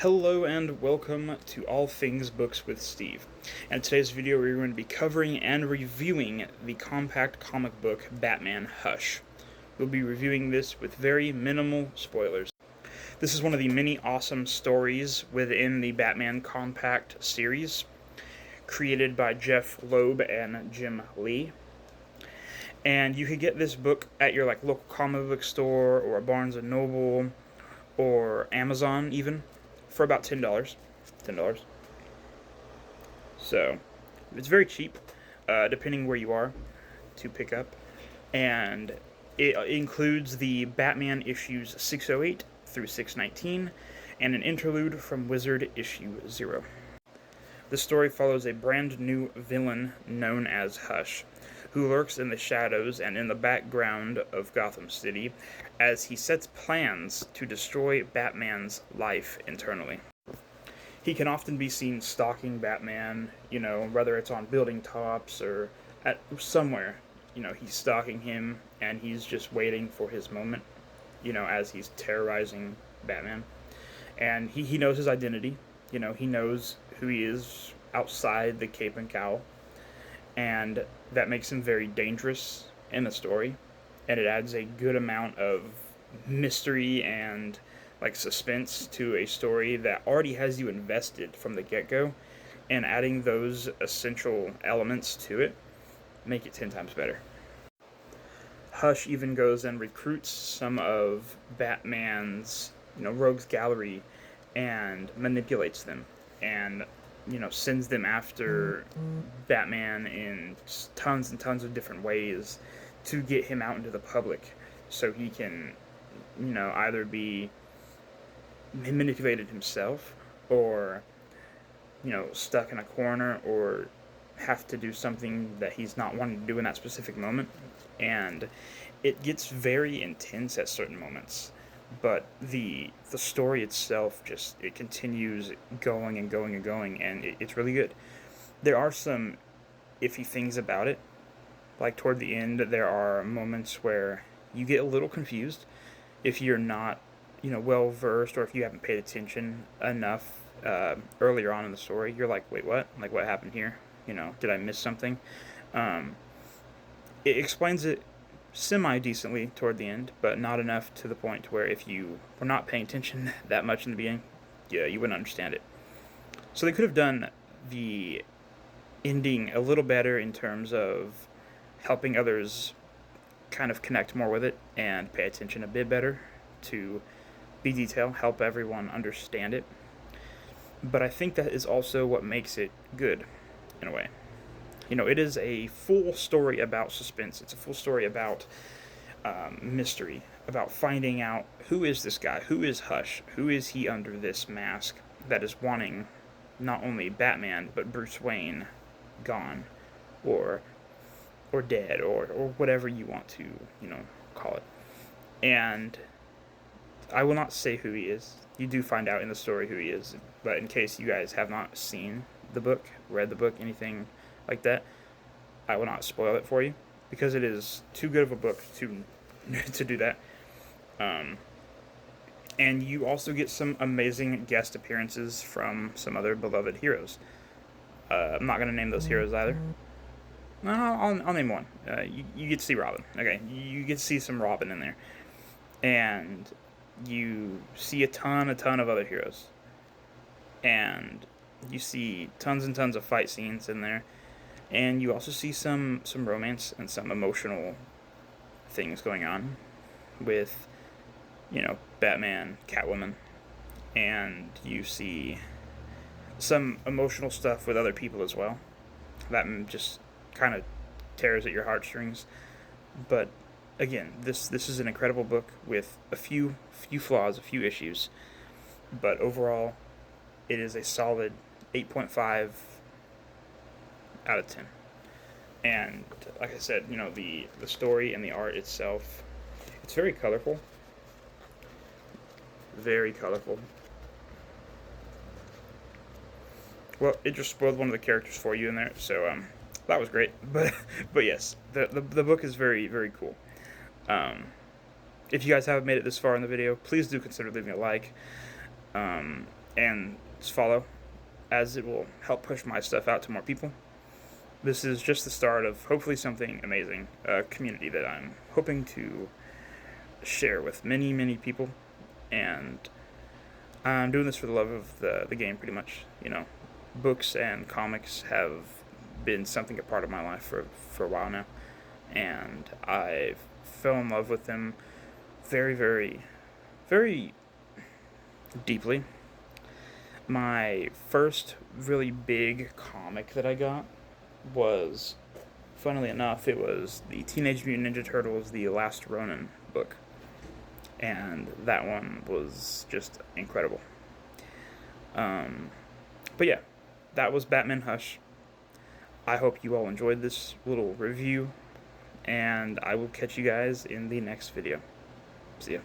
Hello and welcome to All Things Books with Steve. And in today's video we're going to be covering and reviewing the compact comic book Batman Hush. We'll be reviewing this with very minimal spoilers. This is one of the many awesome stories within the Batman Compact series, created by Jeff Loeb and Jim Lee. And you could get this book at your local comic book store or a Barnes & Noble or Amazon even, for about $10. So it's very cheap, depending where you are, to pick up. And it includes the Batman issues 608 through 619, and an interlude from Wizard issue 0. The story follows a brand new villain known as Hush, who lurks in the shadows and in the background of Gotham City as he sets plans to destroy Batman's life internally. He can often be seen stalking Batman, whether it's on building tops or at somewhere. He's stalking him and he's just waiting for his moment, as he's terrorizing Batman. And he knows his identity, he knows who he is outside the cape and cowl. And that makes him very dangerous in the story, and it adds a good amount of mystery and suspense to a story that already has you invested from the get-go, and adding those essential elements to it make it 10 times better. Hush even goes and recruits some of Batman's rogues gallery and manipulates them, and sends them after Batman in tons and tons of different ways to get him out into the public so he can, either be manipulated himself or, stuck in a corner or have to do something that he's not wanting to do in that specific moment. And it gets very intense at certain moments. But the story itself it continues going and going and going, and it's really good. There are some iffy things about it. Like toward the end, there are moments where you get a little confused if you're not, well versed, or if you haven't paid attention enough earlier on in the story. You're like, wait, what? What happened here? Did I miss something? It explains it semi-decently toward the end, but not enough to the point where if you were not paying attention that much in the beginning, you wouldn't understand it. So they could have done the ending a little better in terms of helping others kind of connect more with it and pay attention a bit better to the detail, help everyone understand it. But I think that is also what makes it good, in a way. It is a full story about suspense. It's a full story about mystery, about finding out who is this guy, who is Hush, who is he under this mask that is wanting not only Batman, but Bruce Wayne gone, or dead, or whatever you want to, call it. And I will not say who he is. You do find out in the story who he is, but in case you guys have not seen the book, read the book, anything like that, I will not spoil it for you, because it is too good of a book to do that. And you also get some amazing guest appearances from some other beloved heroes. I'm not going to name those heroes either. No, I'll name one. You get to see Robin. Okay, you get to see some Robin in there. And you see a ton of other heroes. And you see tons and tons of fight scenes in there. And you also see some romance and some emotional things going on with, Batman, Catwoman. And you see some emotional stuff with other people as well. That just kind of tears at your heartstrings. But again, this is an incredible book with a few flaws, a few issues. But overall, it is a solid 8.5 out of 10. And like I said, the story and the art itself, it's very colorful. Very colorful. Well, it just spoiled one of the characters for you in there, so that was great. But yes, the book is very, very cool. If you guys haven't made it this far in the video, please do consider leaving a like. and follow, as it will help push my stuff out to more people. This is just the start of hopefully something amazing, a community that I'm hoping to share with many, many people, and I'm doing this for the love of the game, pretty much. Books and comics have been something a part of my life for a while now, and I fell in love with them very, very, very deeply. My first really big comic that I got was, funnily enough, it was the Teenage Mutant Ninja Turtles, The Last Ronin book. And that one was just incredible. But yeah, that was Batman Hush. I hope you all enjoyed this little review, and I will catch you guys in the next video. See ya.